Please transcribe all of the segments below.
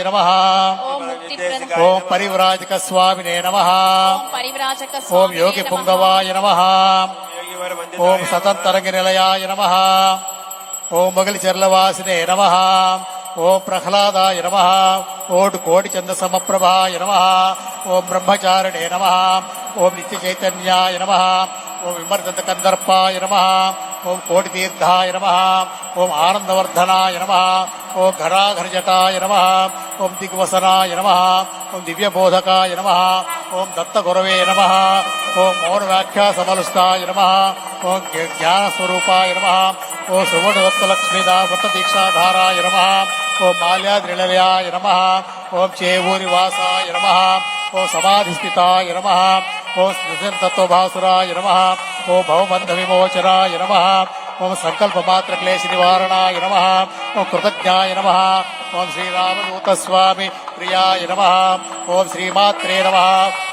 नमः। ओम परिव्राजक स्वामिने नमः। ओम योगी पुंगवाय नमः। ओम सतंतरंग निलयाय नमः। ओम मगल चरलवासिने नमः। ओम प्रह्लादाय नमः। ओम कोटि चंद समप्रभाय नमः। ओम ब्रह्मचारिणे नमः। ओम नित्य चैतन्याय नमः। ओम विमर्दत कंदर्पाय नमः। ओम कोटि तीर्थाय नमः। ओम आनंदवर्धनाय नमः। ओम घराघर जटाय नमः। ओम दिग्वसनाय नमः। ओम दिव्यबोधकाय नमः। ओम दत्तगुरवे नमः। ओम मौन व्याख्या समलुष्टाय नमः। ओम ज्ञान स्वरूपाय नमः। ओम सुवर्ण दत्तलक्ष्मीदा व्रत दीक्षाधाराय नमः। ओम माल्याद्रिलयाय नमः। ओम चेवूरिवासाय नमः। ओम समाधिस्थिताय नमः। ओम तत्वभासुराय नमः। ओम भवबंध विमोचनाय नमः। ओम संकल्प मात्र क्लेश निवारणाय नमः। ओम कृतज्ञाय नमः। ओम श्रीरामदूत स्वामी प्रियाय नमः। ओम श्रीमात्रे नमः।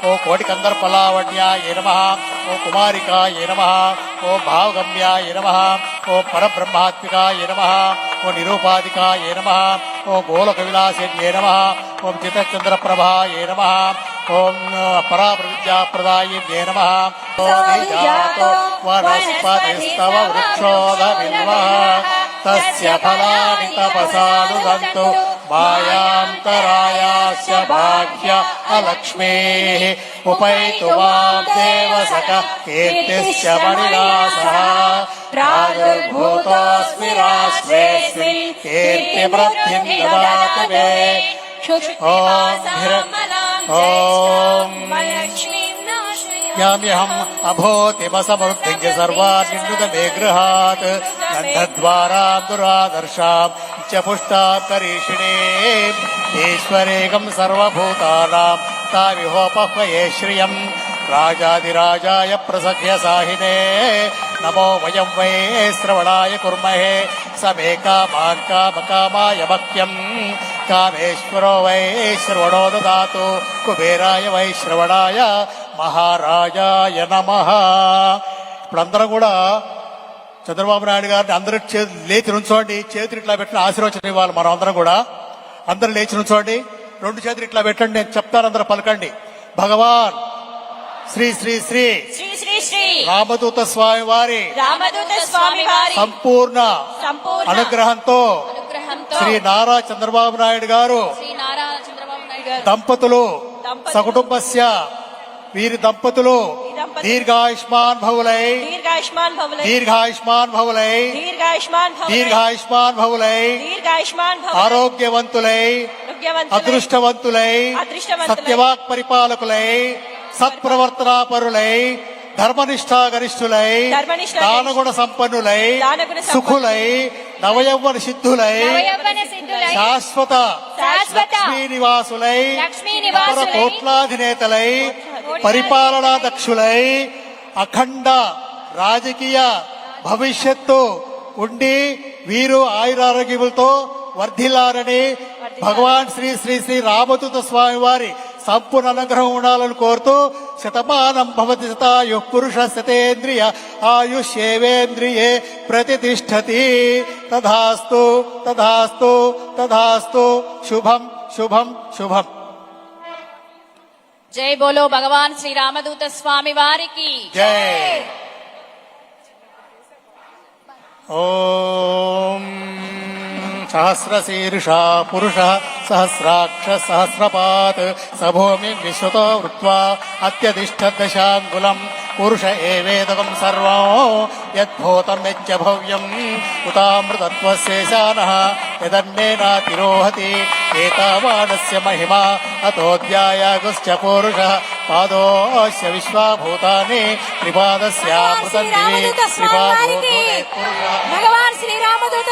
ओम कोटिकंदर्पलावण्याय नमः। ओम कुमारिकाय नमः। ओम भावगम्याय नमः। ओम परब्रह्मात्मिकाय नमः। ओम निरूपाधिकाय नमः। ओम गोलकविलासिन्ये नमः। ओम चित्रचंद्रप्रभाय नमः। ओम पराप्रविद्याप्रदायिन्ये नमः। वनस्पतिस्तव वृक्षोदबिल्वः तस्य फलानि तपसानुदन्तु मायान्तरायास्य भाग्य अलक्ष्मीः उपैतु मां देवसख कीर्तिश्च मणिनासः प्रादुर्भूतोऽस्मि राष्ट्रेऽस्मिन् कीर्तिवृद्धिं ददातु मे याम्यहम् अभूतिमसमृद्धिञ्च सर्वान्निन्नुतमे गृहात् गन्धद्वारां दुरादर्शां च पुष्टां करीषिणे ईश्वरेकं सर्वभूतानां ताविहोपह्वये श्रियम् राजाधिराजाय प्रसख्य साहिने नमो वयं वै श्रवणाय कुर्महे समे कामान् कामकामाय मह्यम् कामेश्वरो वै श्रवणो ददातु कुबेराय वै श्रवणाय మహారాజాయ నమః. ఇప్పుడందరం కూడా చంద్రబాబు నాయుడు గారిని అందరూ లేచి నుంచోండి. చేతులు ఇట్లా పెట్టిన ఆశీర్వచనం ఇవ్వాలి. మనం అందరం కూడా అందరూ లేచి నుంచోండి. రెండు చేతులు ఇట్లా పెట్టండి. నేను చెప్తాను, అందరూ పలకండి. భగవాన్ శ్రీ శ్రీ శ్రీ శ్రీ శ్రీ శ్రీ రామదూత స్వామి వారి సంపూర్ణ అనుగ్రహంతో శ్రీ నారా చంద్రబాబు నాయుడు గారు దంపతులు సకుటుంబస్య వీరి దంపతులు దీర్ఘాయుష్మాన్ భవులై ఆరోగ్యవంతులై అదృష్టవంతులై సత్యవాక్ పరిపాలకులై సత్ప్రవర్తనాపరులై ధర్మనిష్టాగరిష్ఠులై దానగుణ సంపన్నులై సుఖులై నవయౌవన సిద్ధులై శాశ్వత లక్ష్మీ నివాసులై కోట్లాధినేతలై పరిపాలనా దక్షులై అఖండ రాజకీయ భవిష్యత్తు ఉండి వీరు ఆయురారోగ్యములతో వర్ధిల్లారని భగవాన్ శ్రీ శ్రీ శ్రీ రామదూత స్వామి వారి సంపూర్ణ అనుగ్రహం ఉండాలని కోరుతూ శతమానం భవతి శతాయు పురుష శతేంద్రియ ఆయుష్యేవేంద్రియే ప్రతిష్టతి. తథాస్తు తథాస్తు తథాస్తు. శుభం శుభం శుభం. జై బోలో భగవాన్ శ్రీ రామదూత స్వామి వారికి జై. ఓం సహస్రశీర్షా పురుష సహస్రాక్ష సహస్రపాత్ సభూమి విశ్వతో వృత్వా అత్యధిష్ఠదశాంగులం పురుష ఏవేదకం సర్వం యద్భూతం యచ్చ భవ్యం ఉతామృతత్వశేషానః యదన్నేనాతిరోహతి ఏతావానస్య మహిమా అతోऽధ్యాయాగుశ్చ పురుషः పాదోऽస్య విశ్వాభూతాని త్రిపాదస్యామృతం దివి త్రిపాదో భగవాన్ శ్రీ రామదూత